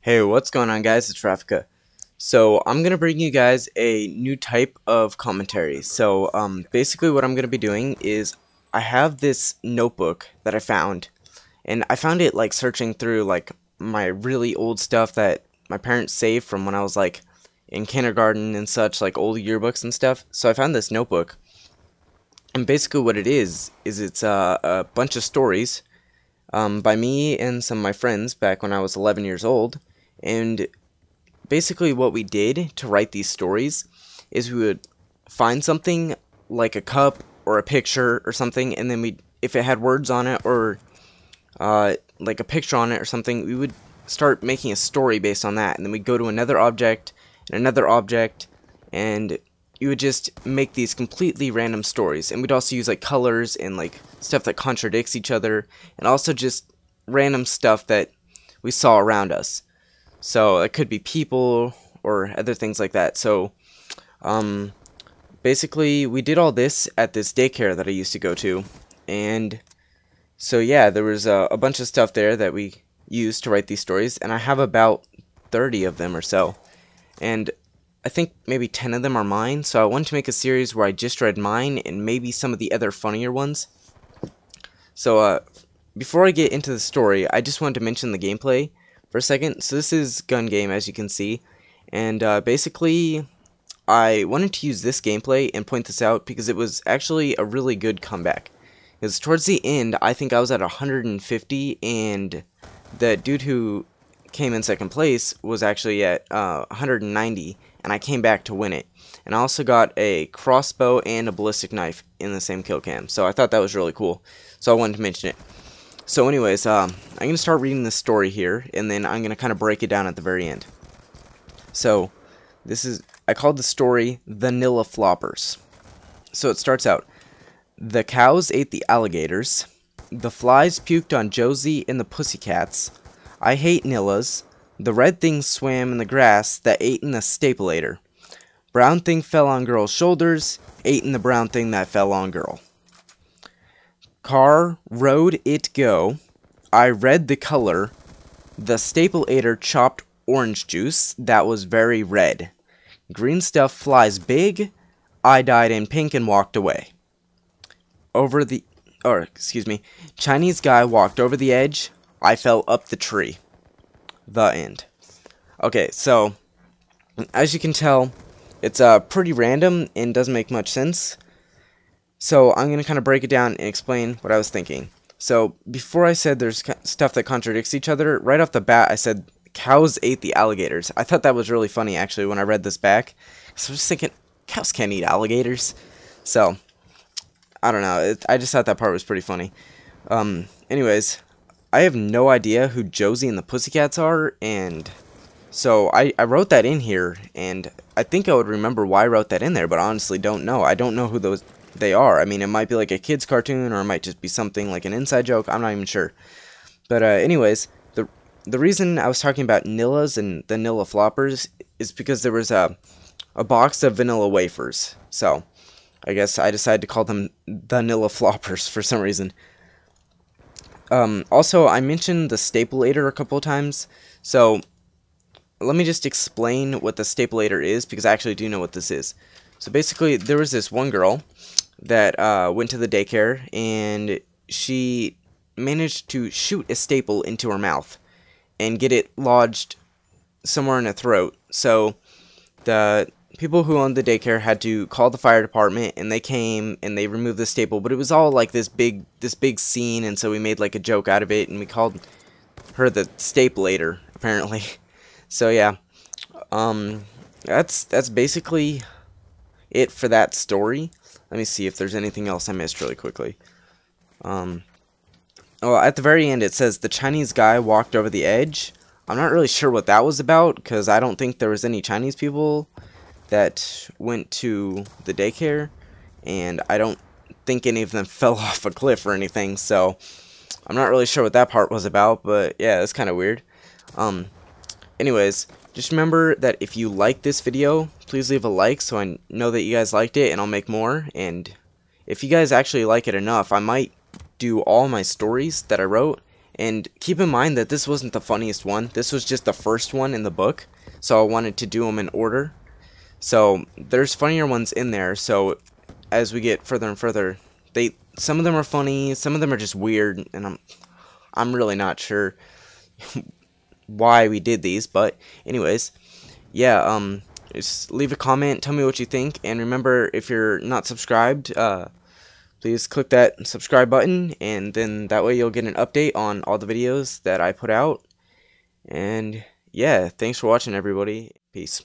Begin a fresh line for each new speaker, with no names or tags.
Hey, what's going on, guys? It's Raffica. So I'm gonna bring you guys a new type of commentary. Basically, what I'm gonna be doing is I have this notebook that I found, and I found it like searching through like my really old stuff that my parents saved from when I was like in kindergarten and such, like old yearbooks and stuff. So I found this notebook, and basically what it is it's a bunch of stories by me and some of my friends back when I was 11 years old. And basically what we did to write these stories is we would find something like a cup or a picture or something, and then if it had words on it or like a picture on it or something, we would start making a story based on that. And then we'd go to another object and another object, and you would just make these completely random stories. And we'd also use like colors and like stuff that contradicts each other, and also just random stuff that we saw around us. So it could be people or other things like that. So basically we did all this at this daycare that I used to go to. And so yeah, there was a bunch of stuff there that we used to write these stories. And I have about 30 of them or so. And I think maybe 10 of them are mine. So I wanted to make a series where I just read mine and maybe some of the other funnier ones. So before I get into the story, I just wanted to mention the gameplay for a second. So this is gun game, as you can see, and basically I wanted to use this gameplay and point this out because it was actually a really good comeback. Because towards the end, I think I was at 150, and the dude who came in second place was actually at 190, and I came back to win it. And I also got a crossbow and a ballistic knife in the same kill cam, so I thought that was really cool, so I wanted to mention it. So anyways, I'm going to start reading this story here, and then I'm going to kind of break it down at the very end. So, I called the story The Nill'a Floppers. So it starts out, the cows ate the alligators, the flies puked on Josie and the pussycats, I hate Nilla's, the red thing swam in the grass that ate in the stapulator, brown thing fell on girl's shoulders, ate in the brown thing that fell on girl. Car rode it go, I read the color, the stapleator chopped orange juice that was very red. Green stuff flies big, I died in pink and walked away. Chinese guy walked over the edge, I fell up the tree. The end. Okay, so, as you can tell, it's pretty random and doesn't make much sense. So I'm going to kind of break it down and explain what I was thinking. So before I said there's stuff that contradicts each other, right off the bat I said cows ate the alligators. I thought that was really funny actually when I read this back. So I was thinking, cows can't eat alligators. So, I don't know, I just thought that part was pretty funny. Anyways, I have no idea who Josie and the Pussycats are, and so I wrote that in here, and I think I would remember why I wrote that in there, but I honestly don't know. I don't know who they are. I mean, it might be like a kid's cartoon, or it might just be something like an inside joke. I'm not even sure. But anyways, the reason I was talking about Nilla's and the Nill'a Floppers is because there was a box of vanilla wafers. So I guess I decided to call them the Nill'a Floppers for some reason. Also, I mentioned the stapleator a couple of times. So let me just explain what the stapleator is, because I actually do know what this is. So basically, there was this one girl that went to the daycare, and she managed to shoot a staple into her mouth and get it lodged somewhere in her throat. So the people who owned the daycare had to call the fire department, and they came and they removed the staple, but it was all like this big scene, and so we made like a joke out of it, and we called her the stapleator apparently. So yeah, that's basically it for that story. Let me see if there's anything else I missed really quickly. Well, at the very end it says the Chinese guy walked over the edge. I'm not really sure what that was about, because I don't think there was any Chinese people that went to the daycare, and I don't think any of them fell off a cliff or anything, so I'm not really sure what that part was about, but yeah, it's kind of weird. Anyways, just remember that if you like this video, please leave a like so I know that you guys liked it, and I'll make more. And if you guys actually like it enough, I might do all my stories that I wrote And keep in mind that this wasn't the funniest one. This was just the first one in the book, so I wanted to do them in order. So there's funnier ones in there, so as we get further and further, some of them are funny, some of them are just weird, and I'm really not sure why we did these, but anyways, yeah, just leave a comment, tell me what you think, and remember, if you're not subscribed, please click that subscribe button, and then that way you'll get an update on all the videos that I put out. And yeah, thanks for watching, everybody. Peace.